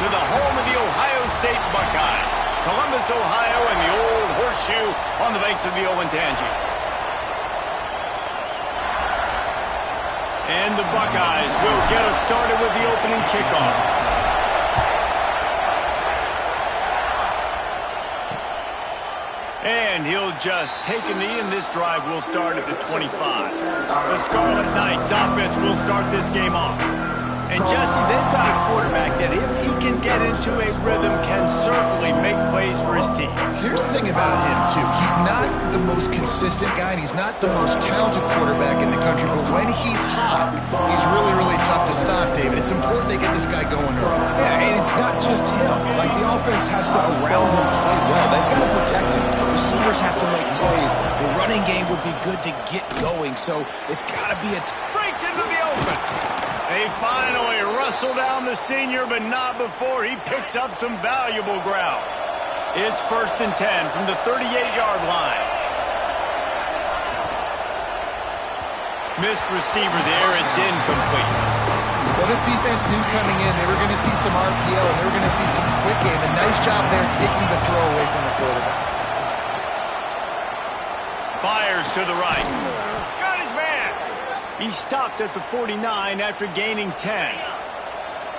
to the home of the Ohio State Buckeyes. Columbus, Ohio, and the old horseshoe on the banks of the Olentangy. And the Buckeyes will get us started with the opening kickoff. And he'll just take a knee, and this drive will start at the 25. The Scarlet Knights offense will start this game off. And Jesse, they've got a quarterback that if he can get into a rhythm can certainly make plays for his team. Here's the thing about him, too. He's not the most consistent guy, and he's not the most talented quarterback in the country, but when he's hot, he's really, really tough to stop, David. It's important they get this guy going early. Yeah, and it's not just him. Like, the offense has to, around him, play well. They've got to protect him. Receivers have to make plays. The running game would be good to get going, so it's got to be a... Breaks into the open. They finally wrestle down the senior, but not before he picks up some valuable ground. It's 1st and 10 from the 38-yard line. Missed receiver there. It's incomplete. Well, this defense knew coming in they were going to see some RPO, and they were going to see some quick game. A nice job there taking the throw away from the quarterback. Fires to the right. Got his man. He stopped at the 49 after gaining 10.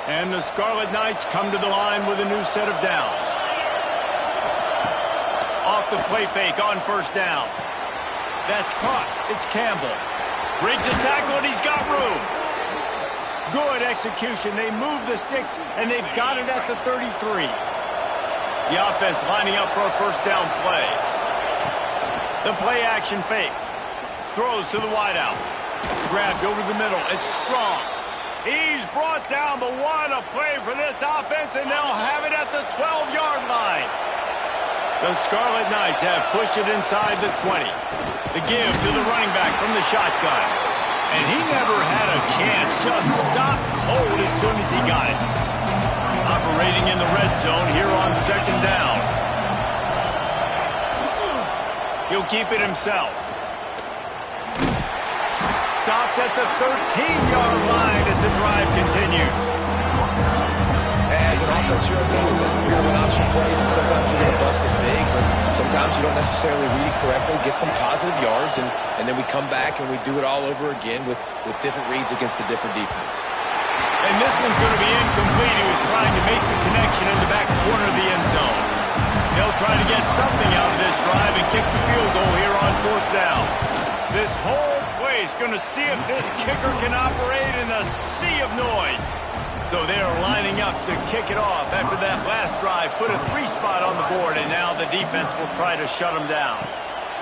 And the Scarlet Knights come to the line with a new set of downs. Off the play fake on 1st down. That's caught. It's Campbell. Breaks the tackle, and he's got room. Good execution. They move the sticks, and they've got it at the 33. The offense lining up for a 1st down play. The play action fake. Throws to the wideout. Grabbed over the middle. It's Strong. He's brought down, but what a play for this offense, and they'll have it at the 12-yard line. The Scarlet Knights have pushed it inside the 20. The give to the running back from the shotgun. And he never had a chance. Just stopped cold as soon as he got it. Operating in the red zone here on 2nd down. He'll keep it himself. Stopped at the 13-yard line as the drive continues. As an offense, you're in option plays, and sometimes you're going to bust it big, but sometimes you don't necessarily read it correctly, get some positive yards, and then we come back and we do it all over again with different reads against the different defense. And this one's going to be incomplete. He was trying to make the connection in the back corner of the end zone. They'll try to get something out of this drive and kick the field goal here on 4th down. This whole place going to see if this kicker can operate in the sea of noise. So they are lining up to kick it off after that last drive. Put a 3 spot on the board, and now the defense will try to shut them down.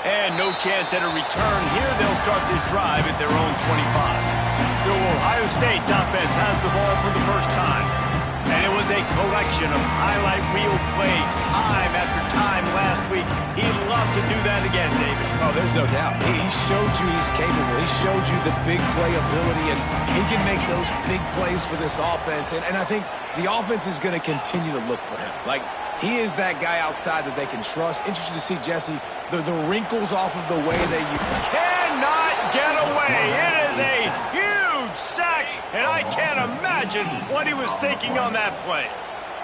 And no chance at a return here. They'll start this drive at their own 25. So Ohio State's offense has the ball for the first time. And it was a collection of highlight reel plays time after time last week. He'd love to do that again, David. Oh, there's no doubt. He showed you he's capable. He showed you the big play ability, and he can make those big plays for this offense. And I think the offense is going to continue to look for him. Like, he is that guy outside that they can trust. Interesting to see, Jesse, the wrinkles off of the way they cannot get away. It is a huge sack, and I can't imagine what he was thinking on that play.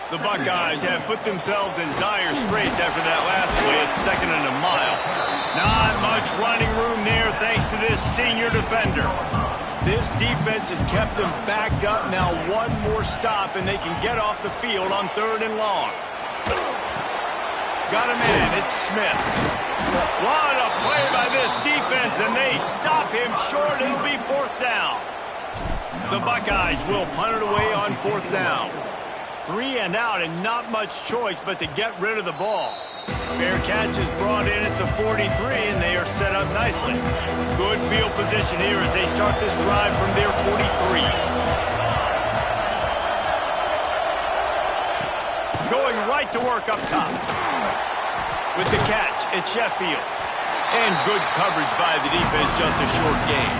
The Buckeyes have put themselves in dire straits after that last play at 2nd and a mile. Not much running room there thanks to this senior defender. This defense has kept them backed up. Now one more stop, and they can get off the field on 3rd and long. Got him in. It's Smith. What a play by this defense, and they stop him short. It'll be 4th down. The Buckeyes will punt it away on 4th down. 3 and out, and not much choice but to get rid of the ball. Fair catch is brought in at the 43, and they are set up nicely. Good field position here as they start this drive from their 43. Going right to work up top. With the catch, it's Sheffield. And good coverage by the defense, just a short gain.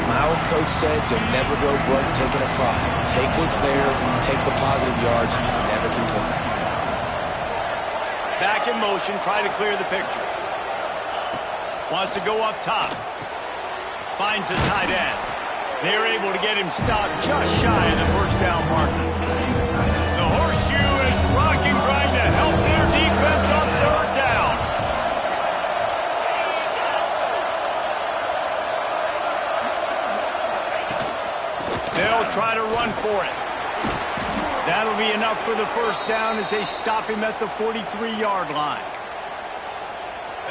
My old coach said you'll never go broke taking a profit. Take what's there, take the positive yards, and never complain. Back in motion, try to clear the picture. Wants to go up top. Finds the tight end. They're able to get him stopped just shy of the 1st down marker. They'll try to run for it. That'll be enough for the first down as they stop him at the 43-yard line.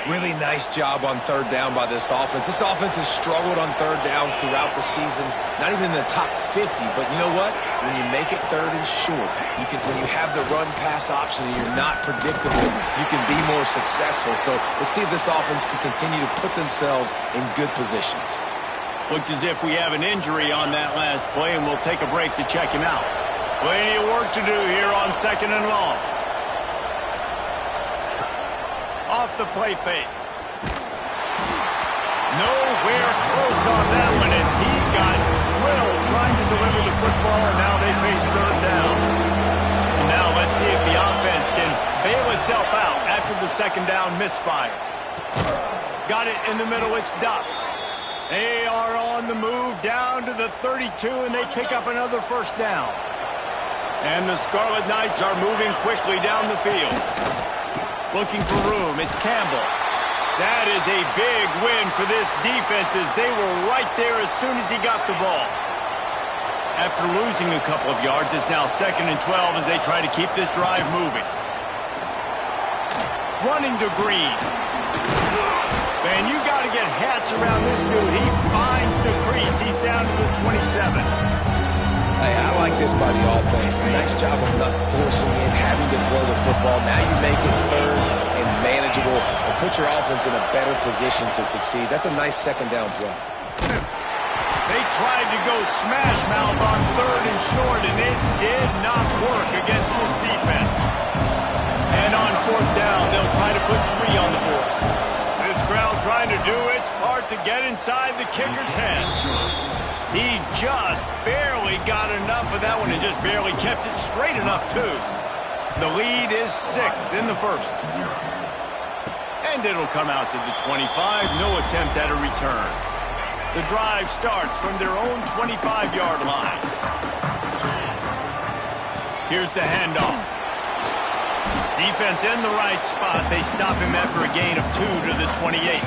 Really nice job on third down by this offense. This offense has struggled on third downs throughout the season. Not even in the top 50, but you know what? When you make it third and short, when you have the run-pass option and you're not predictable, you can be more successful. So let's see if this offense can continue to put themselves in good positions. Looks as if we have an injury on that last play, and we'll take a break to check him out. Plenty of work to do here on 2nd and long. Off the play fake. Nowhere close on that one as he got drilled trying to deliver the football, and now they face third down. And now let's see if the offense can bail itself out after the second down misfire. Got it in the middle, it's Duff. They are on the move down to the 32, and they pick up another first down. And the Scarlet Knights are moving quickly down the field. Looking for room, it's Campbell. That is a big win for this defense as they were right there as soon as he got the ball. After losing a couple of yards, it's now 2nd and 12 as they try to keep this drive moving. Running to Green. Man, you got to get hats around this dude. He finds the crease. He's down to the 27. Hey, I like this by the offense. Nice job of not forcing it, having to throw the football. Now you make it third and manageable and put your offense in a better position to succeed. That's a nice second down play. They tried to go smash mouth on 3rd and short, and it did not work against this defense. And on 4th down, they'll try to put 3 on the board. This crowd trying to do its part to get inside the kicker's head. He just barely got enough of that one and just barely kept it straight enough, too. The lead is 6 in the first. And it'll come out to the 25. No attempt at a return. The drive starts from their own 25-yard line. Here's the handoff. Defense in the right spot. They stop him after a gain of 2 to the 28.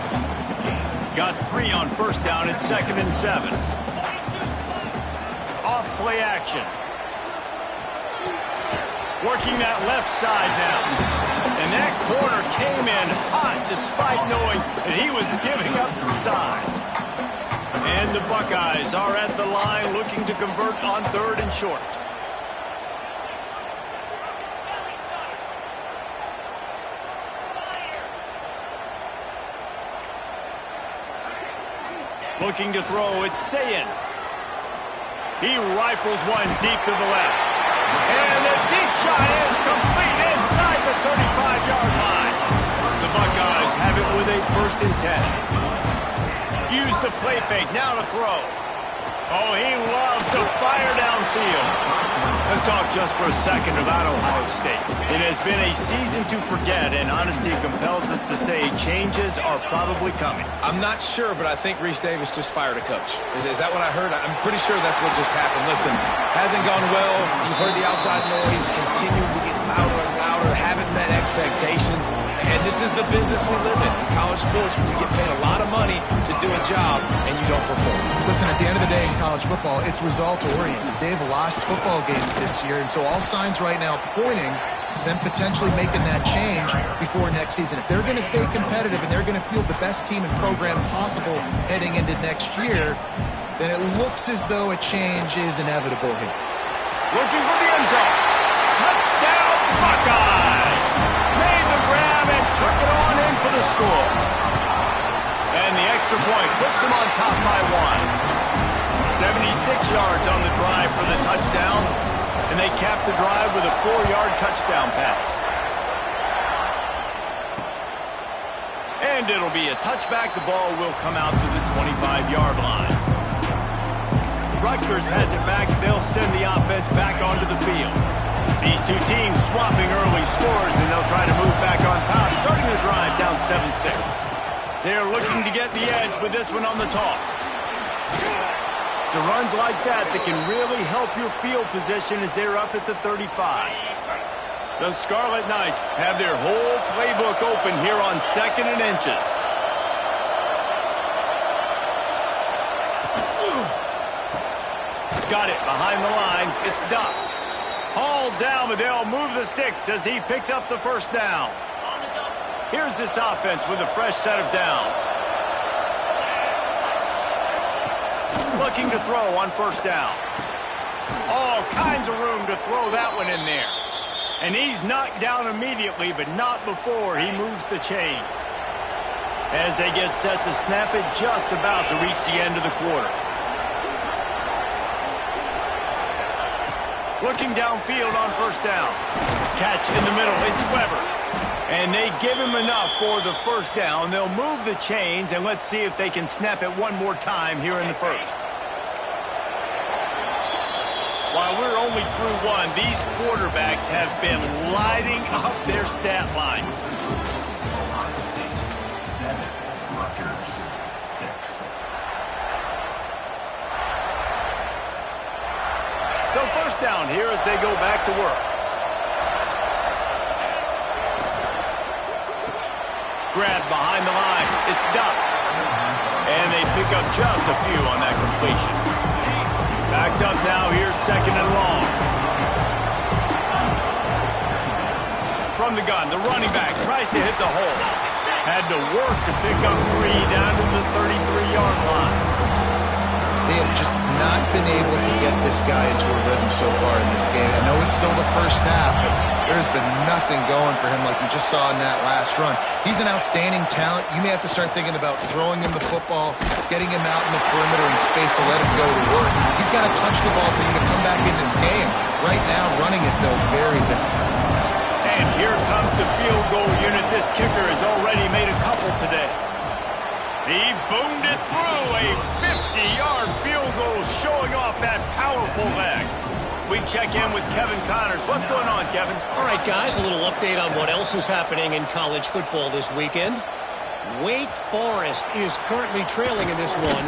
Got 3 on first down at 2nd and 7. Off play action. Working that left side now. And that corner came in hot despite knowing that he was giving up some size. And the Buckeyes are at the line looking to convert on 3rd and short. Looking to throw, it's Sayin. He rifles one deep to the left. And the deep shot is complete inside the 35-yard line. The Buckeyes have it with a 1st and 10. Use the play fake, now to throw. Oh, he loves to fire downfield. Let's talk just for a second about Ohio State. It has been a season to forget, and honesty compels us to say changes are probably coming. I'm not sure, but I think Reese Davis just fired a coach. Is that what I heard? I'm pretty sure that's what just happened. Listen, hasn't gone well. You've heard the outside noise, continued to get louder and louder, haven't met expectations. And this is the business we live in college sports, where you get paid a lot of money to do a job and you don't perform. Listen, at the end of the day in college football, it's results-oriented. They've lost football games this year, and so all signs right now pointing to them potentially making that change before next season. If they're going to stay competitive and they're going to field the best team and program possible heading into next year, then it looks as though a change is inevitable here. Looking for the end zone. Touchdown, Buckeyes! Made the grab and took it on in for the score. And the extra point puts them on top by 1. 76 yards on the drive for the touchdown, and they cap the drive with a 4-yard touchdown pass. And it'll be a touchback. The ball will come out to the 25-yard line. Rutgers has it back. They'll send the offense back onto the field. These two teams swapping early scores, and they'll try to move back on top, starting the drive down 7-6. They're looking to get the edge with this one on the toss. It's runs like that can really help your field position as they're up at the 35. The Scarlet Knights have their whole playbook open here on 2nd and inches. Got it behind the line. It's Duff. Hauled down, but they'll move the sticks as he picks up the first down. Here's this offense with a fresh set of downs. Looking to throw on first down. All kinds of room to throw that one in there. And he's knocked down immediately, but not before he moves the chains. As they get set to snap it, just about to reach the end of the quarter. Looking downfield on first down. Catch in the middle. It's Weber. And they give him enough for the first down. They'll move the chains, and let's see if they can snap it one more time here in the first. While we're only through one, these quarterbacks have been lighting up their stat lines. So first down here as they go back to work. Grab behind the line. It's Duff. And they pick up just a few on that completion. Backed up now, here's second and long. From the gun, the running back tries to hit the hole. Had to work to pick up 3 down to the 33-yard line. They have just not been able to get this guy into a rhythm so far in this game. I know it's still the first half, but there's been nothing going for him like you just saw in that last run. He's an outstanding talent. You may have to start thinking about throwing him the football, getting him out in the perimeter in space to let him go to work. He's got to touch the ball for you to come back in this game. Right now, running it, though, very difficult. And here comes the field goal unit. This kicker has already made a couple today. He boomed it through a 50-yard field goal, showing off that powerful leg. We check in with Kevin Connors. What's going on, Kevin? All right, guys, a little update on what else is happening in college football this weekend. Wake Forest is currently trailing in this one,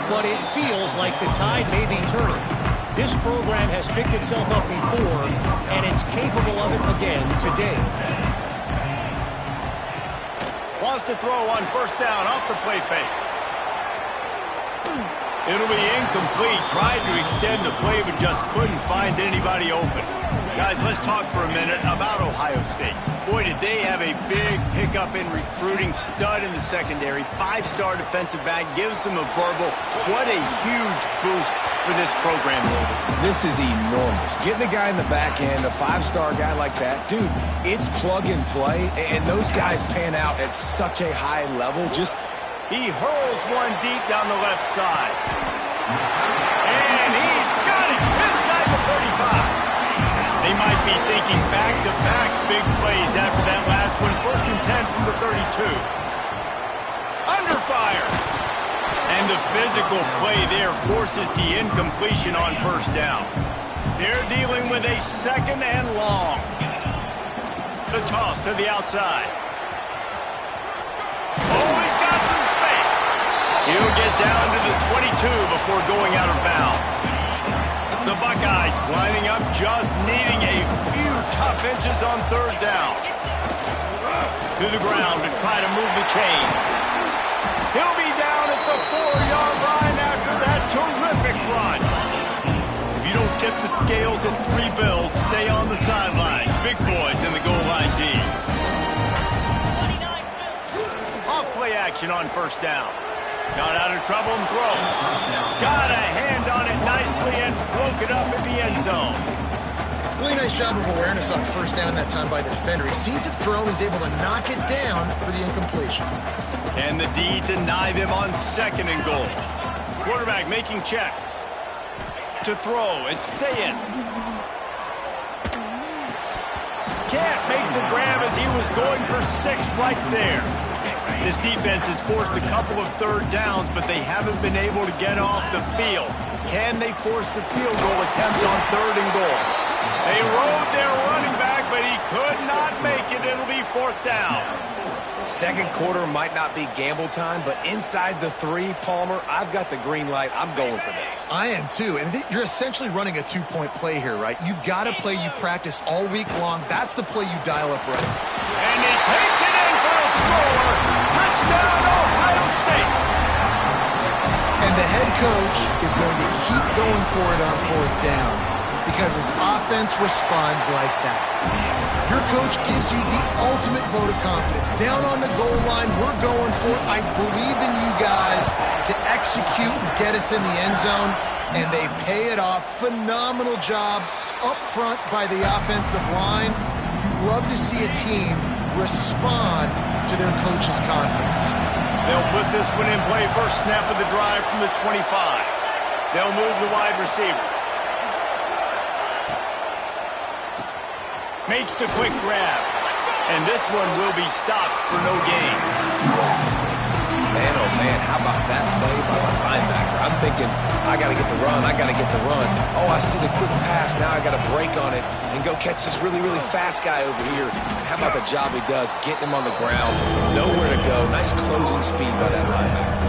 but it feels like the tide may be turning. This program has picked itself up before, and it's capable of it again today. Wants to throw on first down off the play fake. It'll be incomplete. Tried to extend the play, but just couldn't find anybody open. Guys, let's talk for a minute about Ohio State. Boy, did they have a big pickup in recruiting. Stud in the secondary. 5-star defensive back. Gives them a verbal. What a huge boost for this program. This is enormous. Getting a guy in the back end, a 5-star guy like that, dude, it's plug and play, and those guys pan out at such a high level. He hurls one deep down the left side. And he's got it inside the 35. They might be thinking back-to-back big plays after that last one. 1st and 10 from the 32. Under fire. And the physical play there forces the incompletion on first down. They're dealing with a 2nd and long. The toss to the outside. Oh, he's got some space. He'll get down to the 22 before going out of bounds. The Buckeyes lining up, just needing a few tough inches on 3rd down. To the ground to try to move the chains. He'll be down at the 4-yard line after that terrific run. If you don't tip the scales at 3 bills, stay on the sideline. Big boys in the goal line D. Off-play action on first down. Got out of trouble and throws. Got a hand on it nicely and broke it up in the end zone. Really nice job of awareness on first down that time by the defender. He sees it thrown, he's able to knock it down for the incompletion. And the D deny them on 2nd and goal. Quarterback making checks. To throw, it's Sayin. Can't make the grab as he was going for 6 right there. This defense has forced a couple of 3rd downs, but they haven't been able to get off the field. Can they force the field goal attempt on 3rd and goal? They rode their running back, but he could not make it. It'll be 4th down. Second quarter might not be gamble time, but inside the 3, Palmer, I've got the green light. I'm going for this. I am too, and you're essentially running a 2-point play here, right? You've got a play you practiced all week long. That's the play you dial up right. And he takes it in for a score. Touchdown, Ohio State. And the head coach is going to keep going for it on fourth down because his offense responds like that. Your coach gives you the ultimate vote of confidence. Down on the goal line, we're going for it. I believe in you guys to execute and get us in the end zone, and they pay it off. Phenomenal job up front by the offensive line. You love to see a team respond to their coach's confidence. They'll put this one in play. First snap of the drive from the 25. They'll move the wide receiver. Makes the quick grab. And this one will be stopped for no gain. Man, oh man, how about that play by the linebacker? I'm thinking, I got to get the run, I got to get the run. Oh, I see the quick pass, now I got to break on it and go catch this really, really fast guy over here. How about the job he does, getting him on the ground, nowhere to go. Nice closing speed by that linebacker.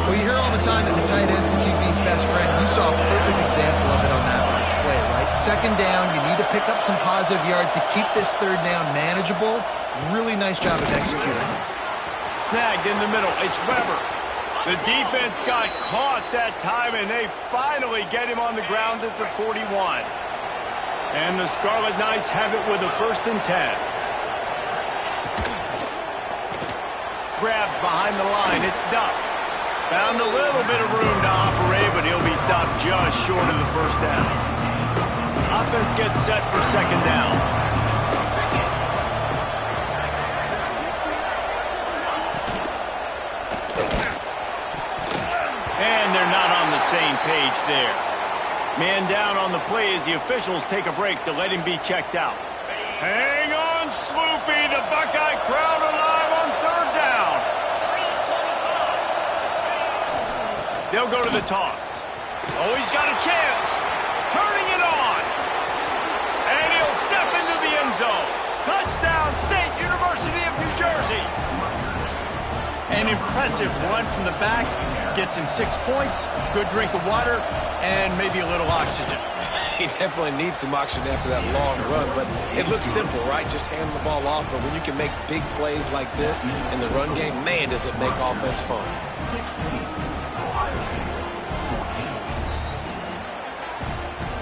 Well, you hear all the time that the tight end's the QB's best friend. You saw a perfect example of it on that last play, right? Second down, you need to pick up some positive yards to keep this third down manageable. Really nice job of executing. Snagged in the middle. It's Weber. The defense got caught that time, and they finally get him on the ground at the 41. And the Scarlet Knights have it with a 1st and 10. Grabbed behind the line. It's Duff. Found a little bit of room to operate, but he'll be stopped just short of the 1st down. Offense gets set for 2nd down. And they're not on the same page there. Man down on the play as the officials take a break to let him be checked out. Hang on, Sloopy. The Buckeye crowd alive on 3rd down. They'll go to the toss. Oh, he's got a chance. Turning it on. And he'll step into the end zone. Touchdown, State University of New Jersey. An impressive run from the back. Gets him 6 points, good drink of water, and maybe a little oxygen. He definitely needs some oxygen after that long run, but it looks simple, right? Just hand the ball off, but when you can make big plays like this in the run game, man, does it make offense fun.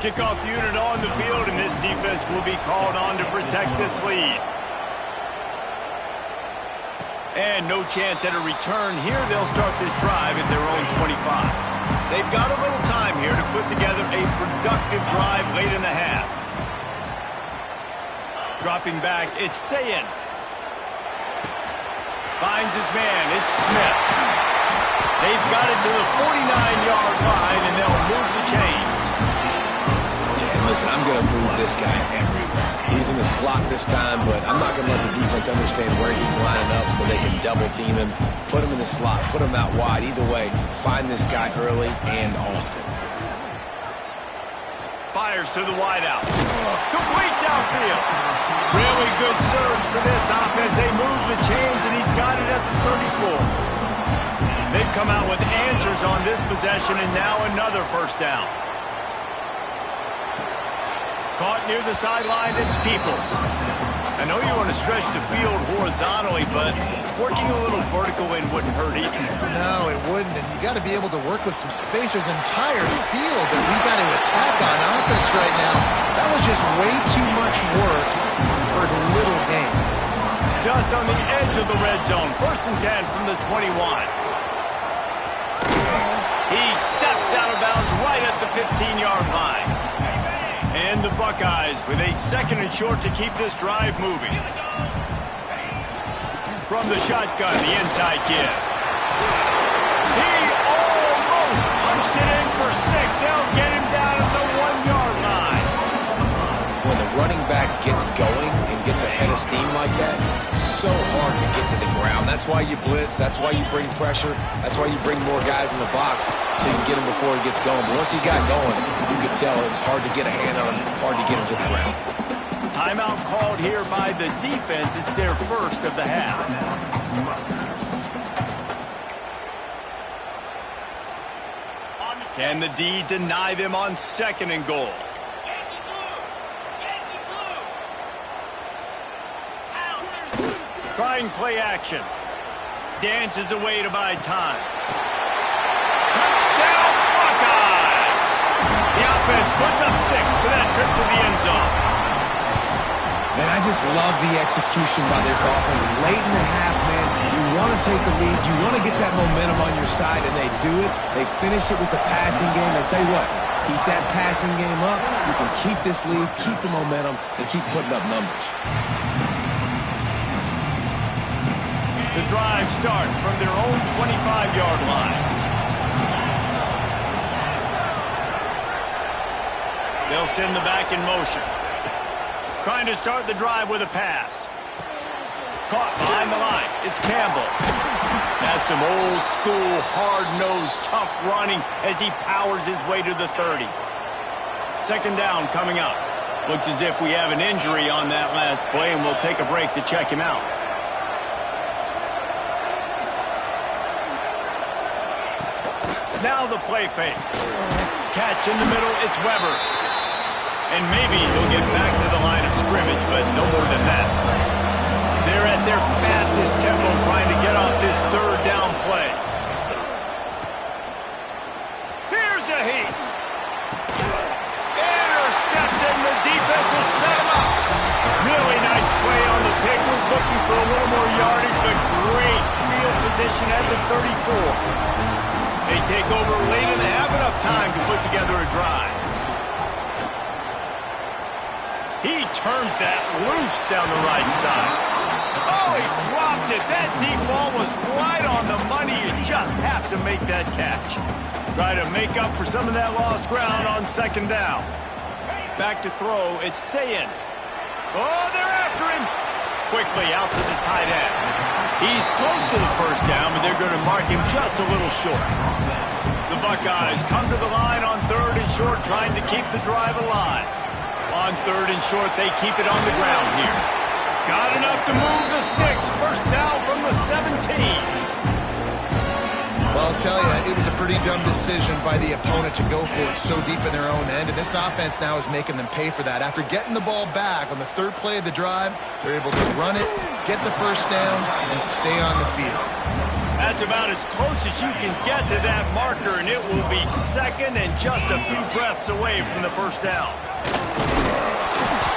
Kickoff unit on the field, and this defense will be called on to protect this lead. And no chance at a return here. They'll start this drive at their own 25. They've got a little time here to put together a productive drive late in the half. Dropping back, it's Sayin. Finds his man, it's Smith. They've got it to the 49-yard line, and they'll move the chains. Yeah, and listen, I'm going to move this guy everywhere. He's in the slot this time, but I'm not going to let the defense understand where he's lining up so they can double team him, put him in the slot, put him out wide. Either way, find this guy early and often. Fires to the wideout. Complete downfield. Really good surge for this offense. They move the chains, and he's got it at the 34. They've come out with answers on this possession, and now another 1st down. Caught near the sideline, it's Peoples. I know you want to stretch the field horizontally, but working a little vertical in wouldn't hurt either. No, it wouldn't, and you got to be able to work with some space. There's an entire field that we got to attack on offense right now. That was just way too much work for little gain. Just on the edge of the red zone. 1st and 10 from the 21. He steps out of bounds right at the 15-yard line. And the Buckeyes with a 2nd and short to keep this drive moving. From the shotgun, the inside give. He almost punched it in for 6. They'll get him down at the 1-yard line. When the running back gets going and gets ahead of steam like that, so hard to get to the ground. That's why you blitz. That's why you bring pressure. That's why you bring more guys in the box so you can get him before he gets going. But once he got going, you could tell it was hard to get a hand on him, hard to get him to the ground. Timeout called here by the defense. It's their 1st of the half. Can the D deny them on 2nd and goal? Trying play action. Dances away to buy time. Man, I just love the execution by this offense. Late in the half, man, you want to take the lead. You want to get that momentum on your side, and they do it. They finish it with the passing game. I tell you what, keep that passing game up. You can keep this lead, keep the momentum, and keep putting up numbers. The drive starts from their own 25-yard line. They'll send the back in motion. Trying to start the drive with a pass. Caught behind the line. It's Campbell. That's some old-school, hard-nosed, tough running as he powers his way to the 30. Second down coming up. Looks as if we have an injury on that last play, and we'll take a break to check him out. Now the play fake. Catch in the middle. It's Weber. And maybe he'll get back to the line of scrimmage, but no more than that. They're at their fastest tempo trying to get off this third down play. Here's a heat. Intercepted, the defense has set him up. Really nice play on the pick. Was looking for a little more yardage, but great field position at the 34. They take over late and they have enough time to put together a drive. He turns that loose down the right side. Oh, he dropped it. That deep ball was right on the money. You just have to make that catch. Try to make up for some of that lost ground on second down. Back to throw. It's Sayin. Oh, they're after him. Quickly out to the tight end. He's close to the first down, but they're going to mark him just a little short. The Buckeyes come to the line on third and short, trying to keep the drive alive. On third and short, they keep it on the ground here. Got enough to move the sticks. First down from the 17. Well, I'll tell you, it was a pretty dumb decision by the opponent to go for it so deep in their own end, and this offense now is making them pay for that. After getting the ball back on the third play of the drive, they're able to run it, get the first down, and stay on the field. That's about as close as you can get to that marker, and it will be second and just a few breaths away from the first down.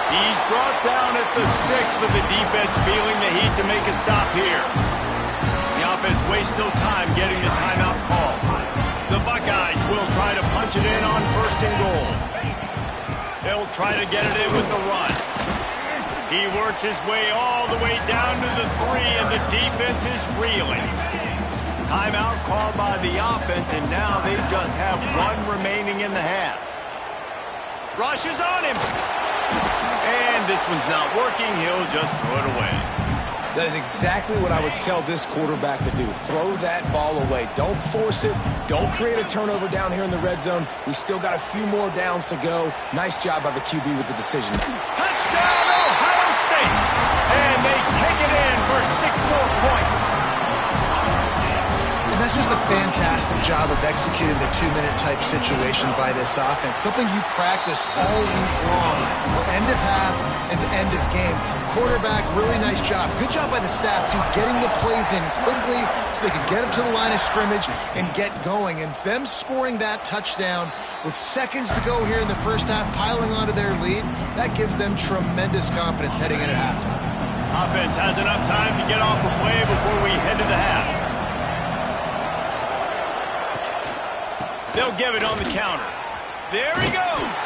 He's brought down at the 6, but the defense feeling the heat to make a stop here. The offense wastes no time getting the timeout call. The Buckeyes will try to punch it in on first and goal. They'll try to get it in with the run. He works his way all the way down to the 3, and the defense is reeling. Timeout called by the offense, and now they just have one remaining in the half. Rush is on him. And this one's not working. He'll just throw it away. That is exactly what I would tell this quarterback to do. Throw that ball away. Don't force it. Don't create a turnover down here in the red zone. We still got a few more downs to go. Nice job by the QB with the decision. Touchdown, Ohio State. And they take it in for 6 more points. And that's just a fantastic job of executing the 2-minute type situation by this offense. Something you practice all week long for end of half and end of game. Quarterback, really nice job. Good job by the staff, too, getting the plays in quickly so they could get up to the line of scrimmage and get going. And them scoring that touchdown with seconds to go here in the first half, piling onto their lead, that gives them tremendous confidence heading into halftime. Offense has enough time to get off a play before we head to the half. They'll give it on the counter. There he goes.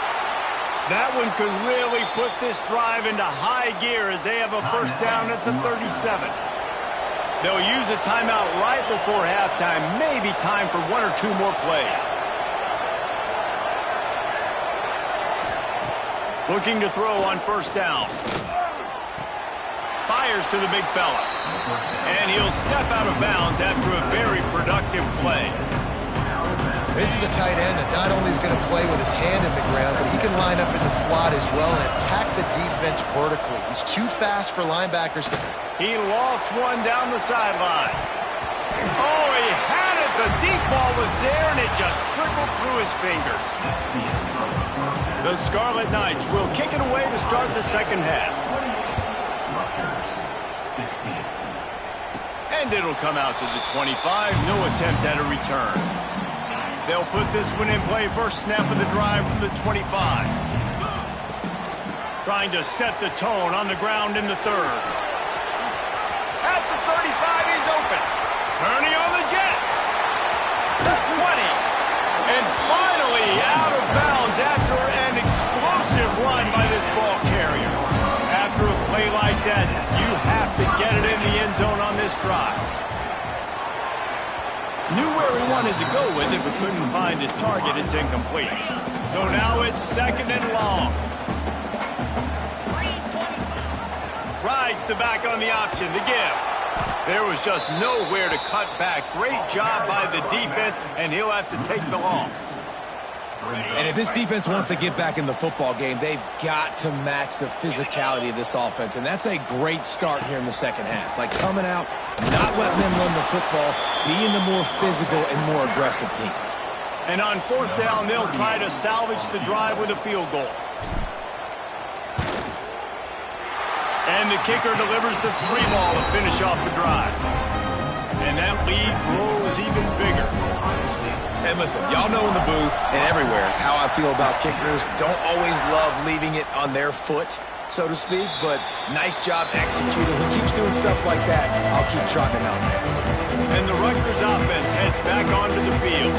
That one could really put this drive into high gear as they have a first down at the 37. They'll use a timeout right before halftime. Maybe time for 1 or 2 more plays. Looking to throw on first down. Fires to the big fella. And he'll step out of bounds after a very productive play. This is a tight end that not only is going to play with his hand in the ground, but he can line up in the slot as well and attack the defense vertically. He's too fast for linebackers to... He lost one down the sideline. Oh, he had it. The deep ball was there, and it just trickled through his fingers. The Scarlet Knights will kick it away to start the second half. And it'll come out to the 25. No attempt at a return. They'll put this one in play. First snap of the drive from the 25. trying to set the tone on the ground in the third. At the 35, he's open. Turning on the Jets. The 20. And finally out of bounds after an explosive run by this ball carrier. After a play like that, you have to get it in the end zone on this drive. Knew where he wanted to go with it, but couldn't find his target. It's incomplete. So now it's 2nd and long. Rides the back on the option to give. There was just nowhere to cut back. Great job by the defense, and he'll have to take the loss. And if this defense wants to get back in the football game, they've got to match the physicality of this offense. And that's a great start here in the second half. Like coming out, not letting them run the football, being the more physical and more aggressive team. And on 4th down, they'll try to salvage the drive with a field goal. And the kicker delivers the 3 ball to finish off the drive. And that lead grows even bigger. And listen, y'all know in the booth and everywhere how I feel about kickers. Don't always love leaving it on their foot, so to speak, but nice job executing. He keeps doing stuff like that. I'll keep trotting him out there. And the Rutgers offense heads back onto the field.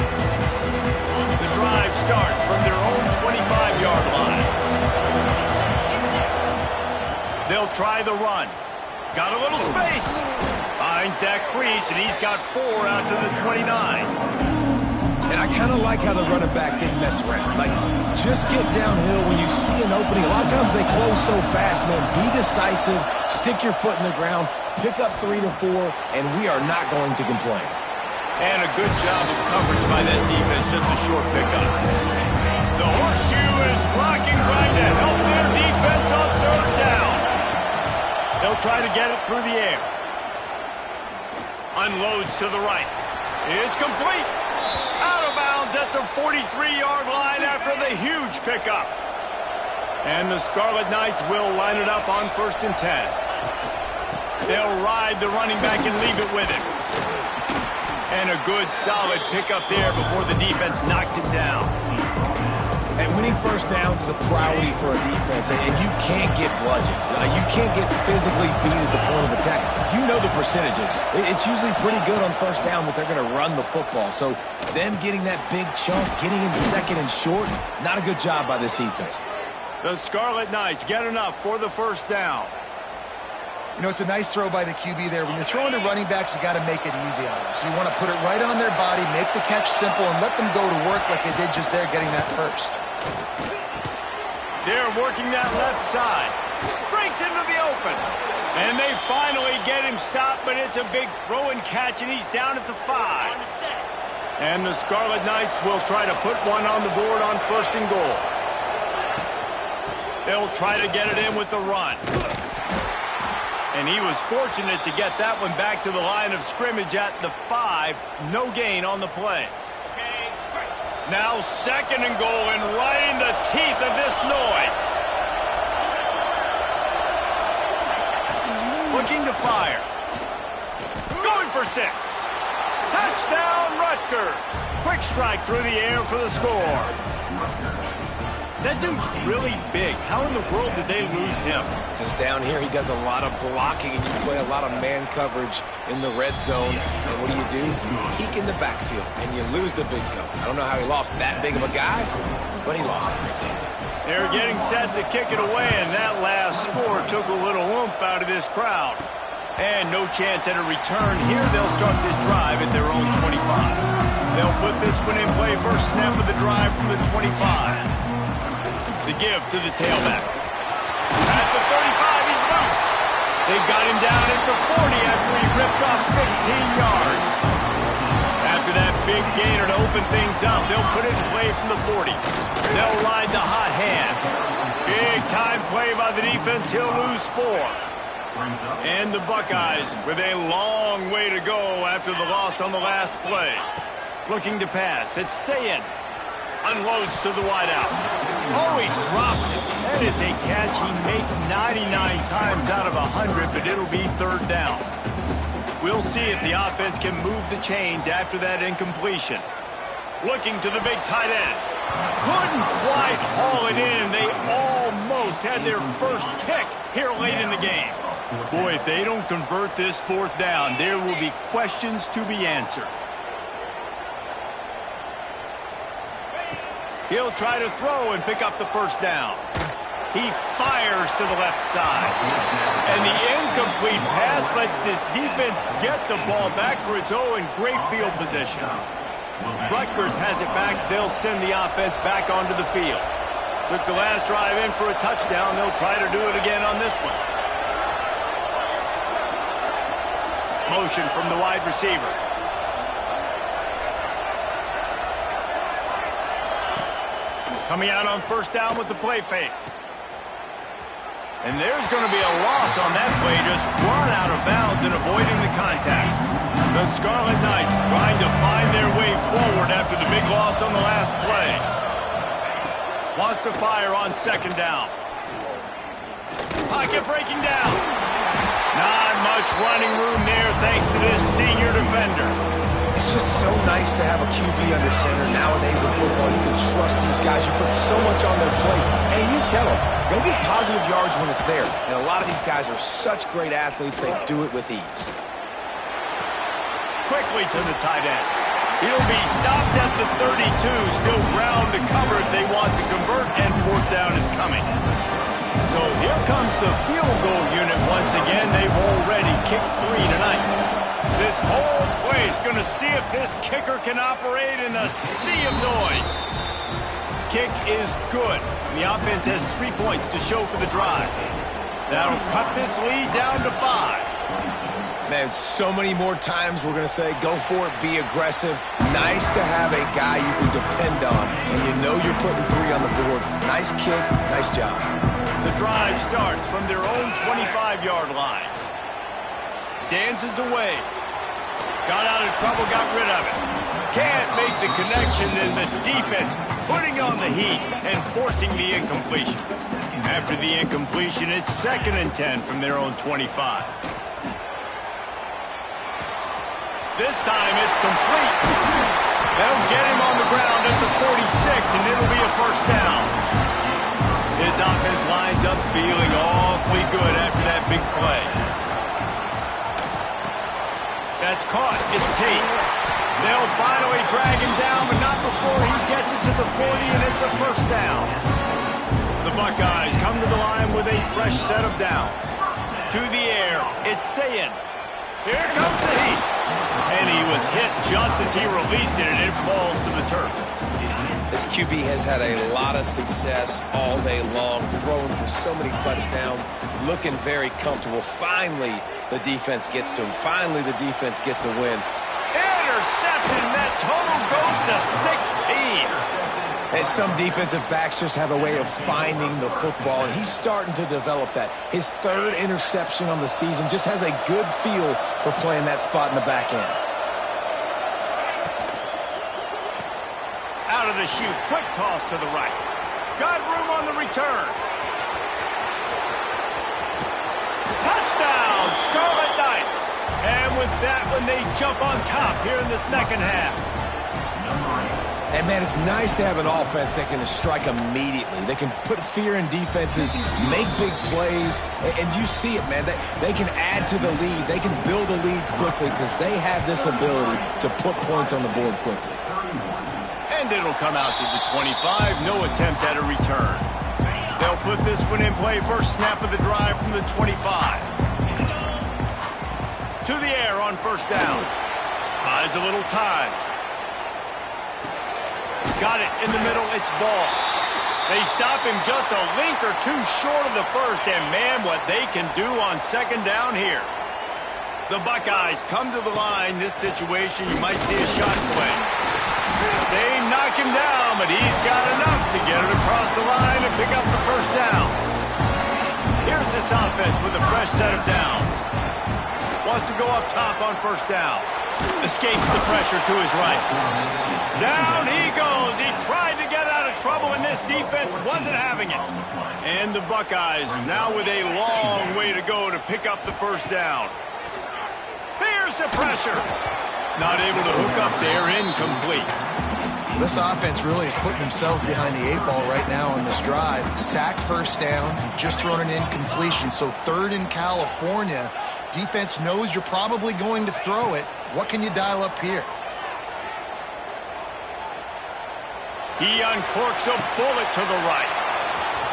The drive starts from their own 25-yard line. They'll try the run. Got a little space. Finds that crease, and he's got 4 out to the 29. And I kind of like how the running back didn't mess around. Like, just get downhill when you see an opening. A lot of times they close so fast, man. Be decisive, stick your foot in the ground, pick up 3 to 4, and we are not going to complain. And a good job of coverage by that defense, just a short pickup. The horseshoe is rocking, trying to help their defense on 3rd down. They'll try to get it through the air. Unloads to the right. It's complete. Out of bounds at the 43-yard line after the huge pickup. And the Scarlet Knights will line it up on 1st and 10. They'll ride the running back and leave it with him. And a good, solid pickup there before the defense knocks it down. And winning 1st downs is a priority for a defense, and you can't get bludgeoned. You can't get physically beat at the point of attack. You know the percentages. It's usually pretty good on 1st down that they're going to run the football. So them getting that big chunk, getting in 2nd and short, not a good job by this defense. The Scarlet Knights get enough for the 1st down. You know, it's a nice throw by the QB there. When you're throwing to running backs, you got to make it easy on them. So you want to put it right on their body, make the catch simple, and let them go to work like they did just there getting that first. They're working that left side. Breaks into the open. And they finally get him stopped, but it's a big throw and catch, and he's down at the 5. And the Scarlet Knights will try to put one on the board on 1st and goal. They'll try to get it in with the run. And he was fortunate to get that one back to the line of scrimmage at the 5. No gain on the play. Now 2nd and goal, and right in the teeth of this noise. Looking to fire. Going for 6. Touchdown, Rutgers. Quick strike through the air for the score. That dude's really big. How in the world did they lose him? Because down here he does a lot of blocking, and you play a lot of man coverage in the red zone. And what do? You peek in the backfield, and you lose the big fella. I don't know how he lost that big of a guy, but he lost it. They're getting set to kick it away, and that last score took a little oomph out of this crowd. And no chance at a return here. They'll start this drive at their own 25. They'll put this one in play. First snap of the drive from the 25. The give to the tailback. At the 35, he's loose. They've got him down at the 40 after he ripped off 15 yards. After that big gainer to open things up, they'll put it in play from the 40. They'll ride the hot hand. Big time play by the defense. He'll lose 4. And the Buckeyes with a long way to go after the loss on the last play. Looking to pass. It's Sayin. Unloads to the wideout. Oh, he drops it. That is a catch he makes 99 times out of 100, but it'll be 3rd down. We'll see if the offense can move the chains after that incompletion. Looking to the big tight end. Couldn't quite haul it in. They almost just had their first pick here late in the game. Boy, if they don't convert this fourth down, there will be questions to be answered. He'll try to throw and pick up the first down. He fires to the left side. And the incomplete pass lets this defense get the ball back for its own great field position. Rutgers has it back. They'll send the offense back onto the field. Took the last drive in for a touchdown. They'll try to do it again on this one. Motion from the wide receiver. Coming out on first down with the play fake. And there's going to be a loss on that play, just run out of bounds and avoiding the contact. The Scarlet Knights trying to find their way forward after the big loss on the last play. Wants to fire on second down. Pocket breaking down. Not much running room there thanks to this senior defender. It's just so nice to have a QB under center nowadays in football. You can trust these guys. You put so much on their plate. And you tell them, go get positive yards when it's there. And a lot of these guys are such great athletes, they do it with ease. Quickly to the tight end. He'll be stopped at the 32. Still ground to cover if they want to convert, and fourth down is coming. So here comes the field goal unit once again. They've already kicked 3 tonight. This whole place going to see if this kicker can operate in a sea of noise. Kick is good. The offense has 3 points to show for the drive. That'll cut this lead down to 5. Man, so many more times we're going to say, go for it, be aggressive. Nice to have a guy you can depend on, and you know you're putting 3 on the board. Nice kick, nice job. The drive starts from their own 25-yard line. Dances away. Got out of trouble, got rid of it. Can't make the connection, and the defense putting on the heat and forcing the incompletion. After the incompletion, it's 2nd and 10 from their own 25. This time it's complete. They'll get him on the ground at the 46, and it'll be a first down. This offense lines up feeling awfully good after that big play. That's caught. It's Tate. They'll finally drag him down, but not before he gets it to the 40, and it's a first down. The Buckeyes come to the line with a fresh set of downs. To the air, it's Sayin. Here comes the heat. And he was hit just as he released it, and it falls to the turf. This QB has had a lot of success all day long, throwing for so many touchdowns, looking very comfortable. Finally, the defense gets to him. Finally, the defense gets a win. Interception. That total goes to 16. And some defensive backs just have a way of finding the football, and he's starting to develop that. His 3rd interception on the season, just has a good feel for playing that spot in the back end. Out of the chute, quick toss to the right. Got room on the return. Touchdown, Scarlet Knights. And with that one, they jump on top here in the second half. And, man, it's nice to have an offense that can strike immediately. They can put fear in defenses, make big plays, and you see it, man. They can add to the lead. They can build a lead quickly because they have this ability to put points on the board quickly. And it'll come out to the 25. No attempt at a return. They'll put this one in play. First snap of the drive from the 25. To the air on first down. Buys a little time. Got it in the middle. It's ball. They stop him just a link or two short of the first. And, man, what they can do on second down here. The Buckeyes come to the line. This situation, you might see a shot play. They knock him down, but he's got enough to get it across the line and pick up the first down. Here's this offense with a fresh set of downs. Wants to go up top on first down. Escapes the pressure to his right. Down he goes. He tried to get out of trouble, and this defense wasn't having it. And the Buckeyes now with a long way to go to pick up the first down. Here's the pressure. Not able to hook up there, incomplete. This offense really is putting themselves behind the 8 ball right now on this drive. Sack first down. You've just thrown an incompletion. So 3rd in California. Defense knows you're probably going to throw it. What can you dial up here? He uncorks a bullet to the right.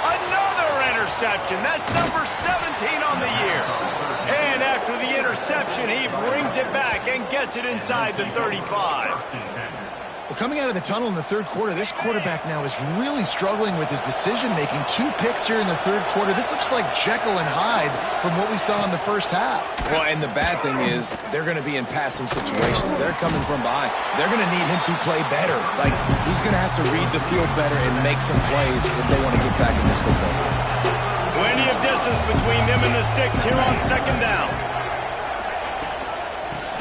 Another interception. That's number 17 on the year. And after the interception, he brings it back and gets it inside the 35. Well, coming out of the tunnel in the 3rd quarter, this quarterback now is really struggling with his decision-making. 2 picks here in the 3rd quarter. This looks like Jekyll and Hyde from what we saw in the first half. Well, and the bad thing is they're going to be in passing situations. They're coming from behind. They're going to need him to play better. Like, he's going to have to read the field better and make some plays if they want to get back in this football game. Plenty of distance between them and the sticks here on 2nd down.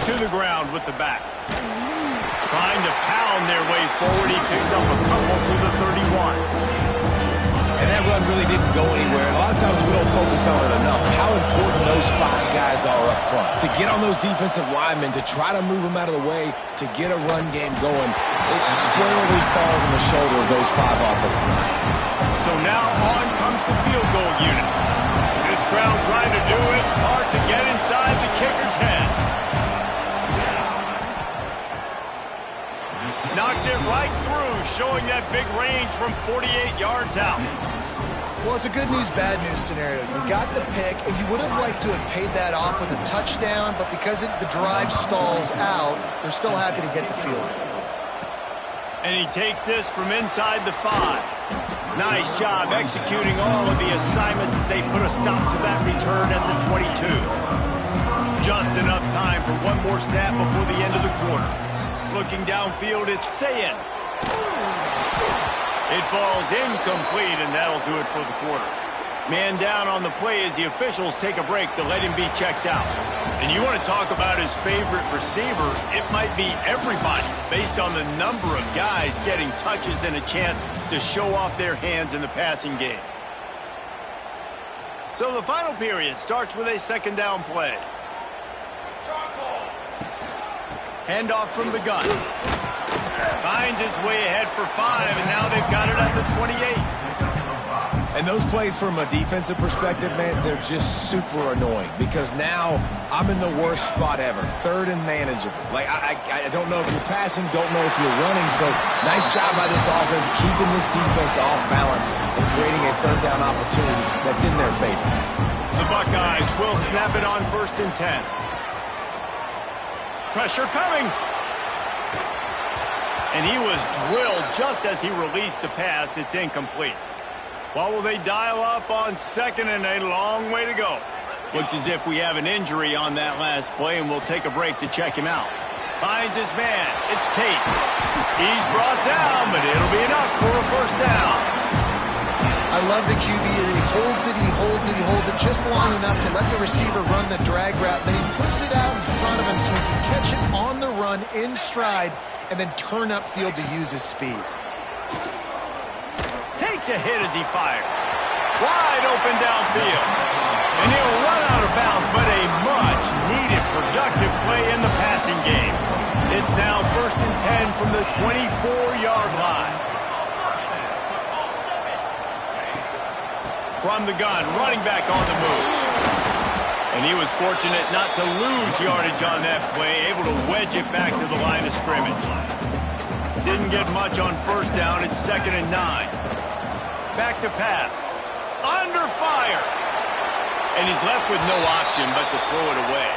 To the ground with the back. Trying to pound their way forward. He picks up a couple to the 31. And that run really didn't go anywhere. A lot of times we don't focus on it enough. How important those 5 guys are up front. To get on those defensive linemen, to try to move them out of the way, to get a run game going, it squarely falls on the shoulder of those 5 offensive linemen. So now on comes the field goal unit. This crowd trying to do its part to get inside the kicker's head. Knocked it right through, showing that big range from 48 yards out. Well, it's a good news, bad news scenario. You got the pick, and you would have liked to have paid that off with a touchdown, but because the drive stalls out, they're still happy to get the field. And he takes this from inside the 5. Nice job executing all of the assignments as they put a stop to that return at the 22. Just enough time for one more snap before the end of the quarter. Looking downfield, it's Sayin. It falls incomplete, and that'll do it for the quarter. Man down on the play as the officials take a break to let him be checked out. And you want to talk about his favorite receiver, it might be everybody, based on the number of guys getting touches and a chance to show off their hands in the passing game. So the final period starts with a 2nd down play. Handoff from the gun. Finds his way ahead for 5, and now they've got it at the 28. And those plays from a defensive perspective, man, they're just super annoying because now I'm in the worst spot ever. 3rd and manageable. Like, I don't know if you're passing, don't know if you're running. So nice job by this offense keeping this defense off balance and creating a 3rd down opportunity that's in their favor. The Buckeyes will snap it on 1st and 10. Pressure coming. And he was drilled just as he released the pass. It's incomplete. What will they dial up on 2nd and a long way to go? Looks as if we have an injury on that last play, and we'll take a break to check him out. Finds his man. It's Tate. He's brought down, but it'll be enough for a 1st down. I love the QB here. He holds it, he holds it, he holds it just long enough to let the receiver run the drag route. Then he puts it out in front of him so he can catch it on the run in stride and then turn upfield to use his speed. Takes a hit as he fires. Wide open downfield. And he'll run out of bounds, but a much-needed productive play in the passing game. It's now 1st and 10 from the 24-yard line. From the gun, running back on the move. And he was fortunate not to lose yardage on that play, able to wedge it back to the line of scrimmage. Didn't get much on 1st down. It's 2nd and 9. Back to pass. Under fire. And he's left with no option but to throw it away.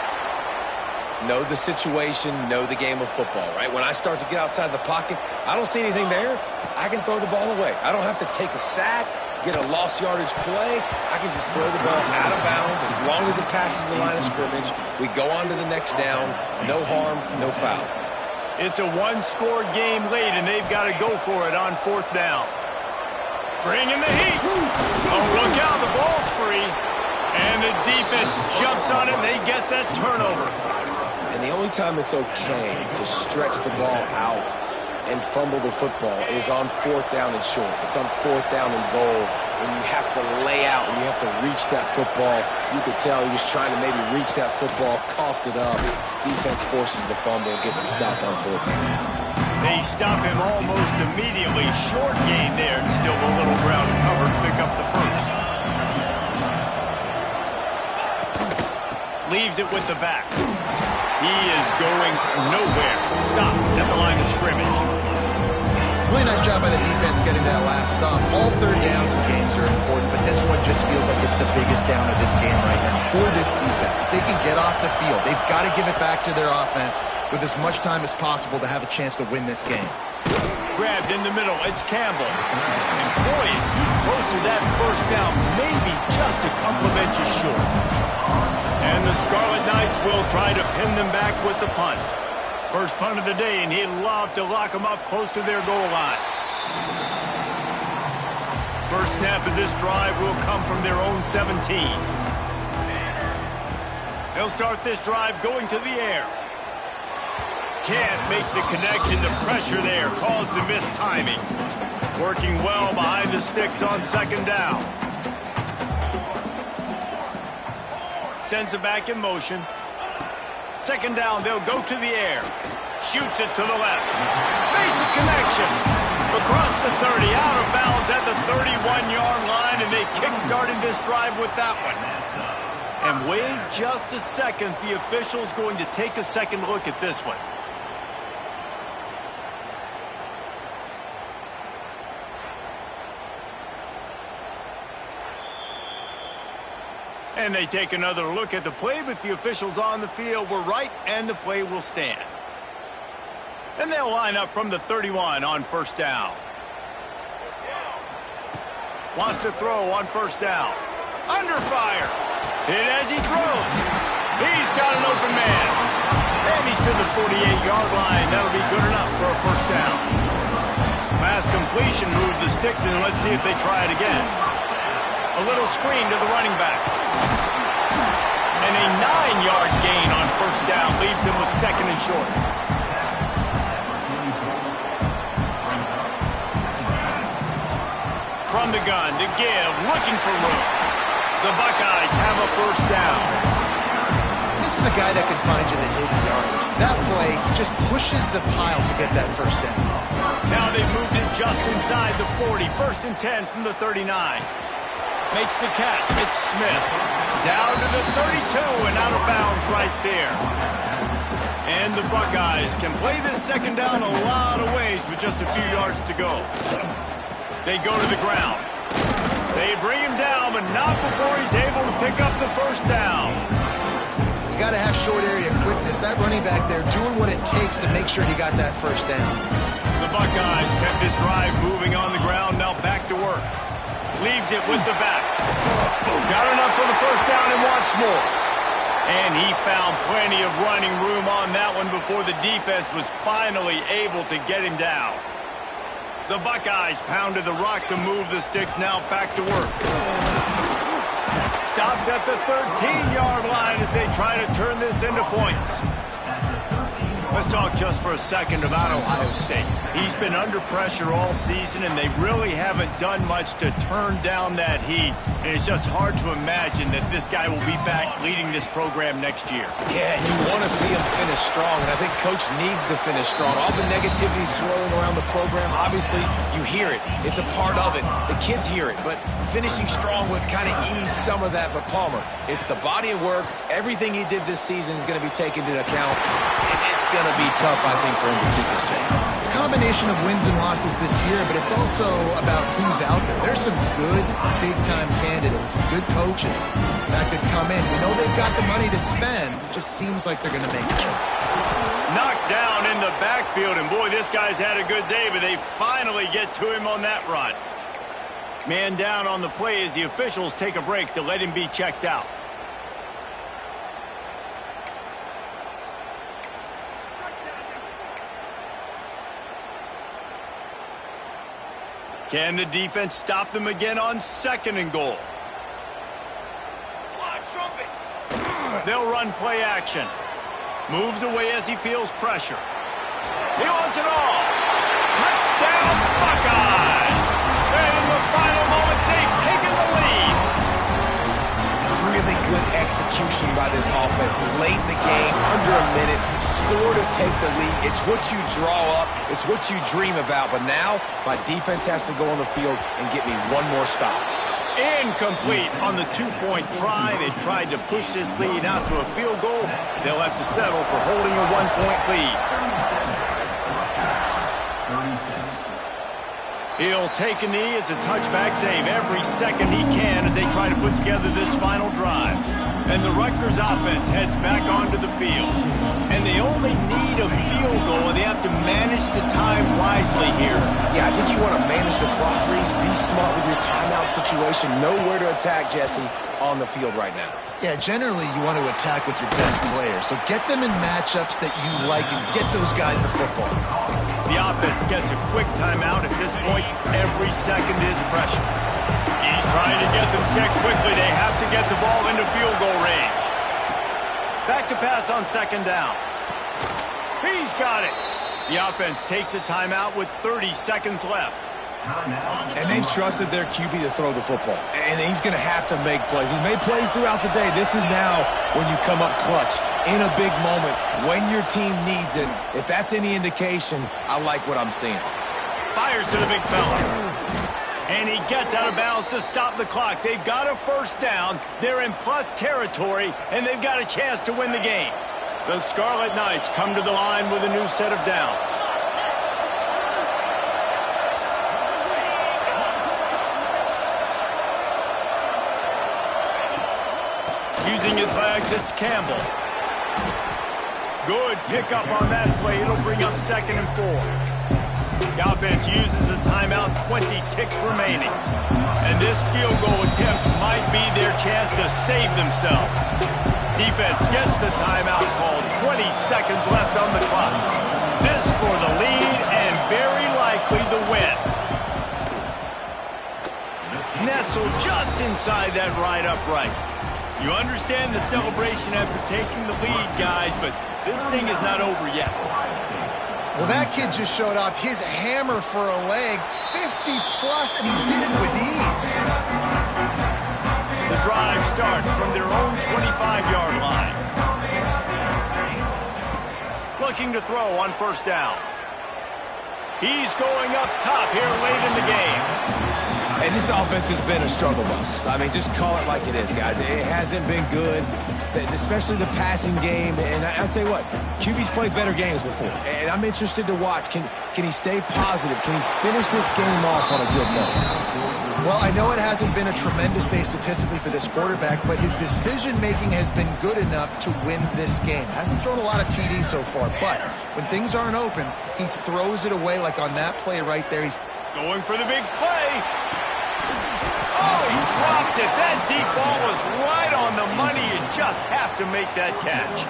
Know the situation, know the game of football, right? When I start to get outside the pocket, I don't see anything there, I can throw the ball away. I don't have to take a sack, get a lost yardage play. I can just throw the ball out of bounds as long as it passes the line of scrimmage. We go on to the next down. No harm, no foul. It's a one-score game late, and they've got to go for it on 4th down. Bringing the heat. Oh, look out, the ball's free. And the defense jumps on it, and they get that turnover. And the only time it's okay to stretch the ball out and fumble the football is on 4th down and short. It's on 4th down and goal when you have to lay out and you have to reach that football. You could tell he was trying to maybe reach that football, coughed it up. Defense forces the fumble, gets the stop on 4th down. They stop him almost immediately. Short gain there, and still a little ground to cover to pick up the first. Leaves it with the back. He is going nowhere. Stopped at the line of scrimmage. Really nice job by the defense getting that last stop. All third downs in games are important, but this one just feels like it's the biggest down of this game right now for this defense. If they can get off the field, they've got to give it back to their offense with as much time as possible to have a chance to win this game. Grabbed in the middle. It's Campbell. And boy, is he close to that first down. Maybe just a couple of inches short. And the Scarlet Knights will try to pin them back with the punt. First punt of the day, and he'd love to lock them up close to their goal line. First snap of this drive will come from their own 17. They'll start this drive going to the air. Can't make the connection. The pressure there caused the missed timing. Working well behind the sticks on second down. Sends it back in motion. Second down, they'll go to the air. Shoots it to the left. Makes a connection. Across the 30, out of bounds at the 31-yard line, and they kick-started this drive with that one. And wait just a second. The official's going to take a second look at this one. And they take another look at the play, but the officials on the field were right, and the play will stand. And they'll line up from the 31 on first down. Wants to throw on first down. Under fire. Hit as he throws. He's got an open man. And he's to the 48-yard line. That'll be good enough for a first down. Pass completion moves the sticks, and let's see if they try it again. A little screen to the running back. And a 9-yard gain on first down leaves him with second and short. From the gun to give, looking for room. The Buckeyes have a first down. This is a guy that can find you the hidden yardage. That play, he just pushes the pile to get that first down. Now they've moved it just inside the 40. First and 10 from the 39. Makes the catch. It's Smith. Down to the 32 and out of bounds right there. And the Buckeyes can play this second down a lot of ways with just a few yards to go. They go to the ground. They bring him down, but not before he's able to pick up the first down. You got to have short area quickness. That running back there doing what it takes to make sure he got that first down. The Buckeyes kept this drive moving on the ground. Now back to work. Leaves it with the back. Got enough for the first down and wants more. And he found plenty of running room on that one before the defense was finally able to get him down. The Buckeyes pounded the rock to move the sticks. Now back to work. Stopped at the 13-yard line as they try to turn this into points. Let's talk just for a second about Ohio State. He's been under pressure all season, and they really haven't done much to turn down that heat. And it's just hard to imagine that this guy will be back leading this program next year. Yeah, you want to see him finish strong, and I think Coach needs to finish strong. All the negativity swirling around the program, obviously, you hear it. It's a part of it. The kids hear it, but finishing strong would kind of ease some of that. But Palmer, it's the body of work. Everything he did this season is going to be taken into account. It's going to be tough, I think, for him to keep his job. It's a combination of wins and losses this year, but it's also about who's out there. There's some good big-time candidates, some good coaches that could come in. We know they've got the money to spend. It just seems like they're going to make a jump. Knocked down in the backfield, and boy, this guy's had a good day, but they finally get to him on that run. Man down on the play as the officials take a break to let him be checked out. Can the defense stop them again on second and goal? They'll run play action. Moves away as he feels pressure. He wants it all. Touchdown, Buckeyes! And in the final moments, they've taken the lead. Really good execution execution by this offense late in the game, under a minute, score to take the lead. It's what you draw up. It's what you dream about. But now my defense has to go on the field and get me one more stop. Incomplete on the two-point try. They tried to push this lead out to a field goal. They'll have to settle for holding a one-point lead. He'll take a knee. It's a touchback save every second he can as they try to put together this final drive. And the Rutgers offense heads back onto the field. And they only need a field goal, and they have to manage the time wisely here. Yeah, I think you want to manage the clock, Reese. Be smart with your timeout situation. Know where to attack, Jesse, on the field right now. Yeah, generally you want to attack with your best players. So get them in matchups that you like and get those guys the football. The offense gets a quick timeout. At this point, every second is precious. He's trying to get them set quickly. They have to get the ball into field goal range. Back to pass on second down. He's got it. The offense takes a timeout with 30 seconds left. And they've trusted their QB to throw the football. And he's going to have to make plays. He's made plays throughout the day. This is now when you come up clutch in a big moment when your team needs it. If that's any indication, I like what I'm seeing. Fires to the big fella. And he gets out of bounds to stop the clock. They've got a first down. They're in plus territory, and they've got a chance to win the game. The Scarlet Knights come to the line with a new set of downs. Using his legs, it's Campbell. Good pickup on that play. It'll bring up 2nd and 4. The offense uses a timeout, 20 ticks remaining. And this field goal attempt might be their chance to save themselves. Defense gets the timeout called. 20 seconds left on the clock. This for the lead and very likely the win. Nestled just inside that right upright. You understand the celebration after taking the lead, guys, but this thing is not over yet. Well, that kid just showed off his hammer for a leg, 50-plus, and he did it with ease. The drive starts from their own 25-yard line. Looking to throw on first down. He's going up top here late in the game. And this offense has been a struggle bus. I mean, just call it like it is, guys. It hasn't been good, especially the passing game. And I'll tell you what, QB's played better games before. And I'm interested to watch. Can he stay positive? Can he finish this game off on a good note? Well, I know it hasn't been a tremendous day statistically for this quarterback, but his decision-making has been good enough to win this game. Hasn't thrown a lot of TDs so far, but when things aren't open, he throws it away like on that play right there. He's going for the big play. Oh, he dropped it. That deep ball was right on the money. You just have to make that catch.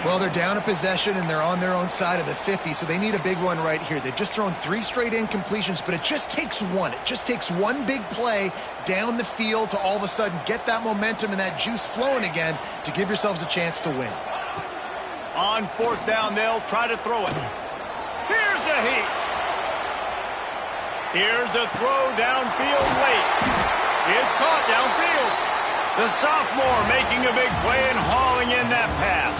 Well, they're down a possession, and they're on their own side of the 50, so they need a big one right here. They've just thrown 3 straight incompletions, but it just takes one. It just takes one big play down the field to all of a sudden get that momentum and that juice flowing again to give yourselves a chance to win. On fourth down, they'll try to throw it. Here's a heat. Here's a throw downfield late. It's caught downfield. The sophomore making a big play and hauling in that pass.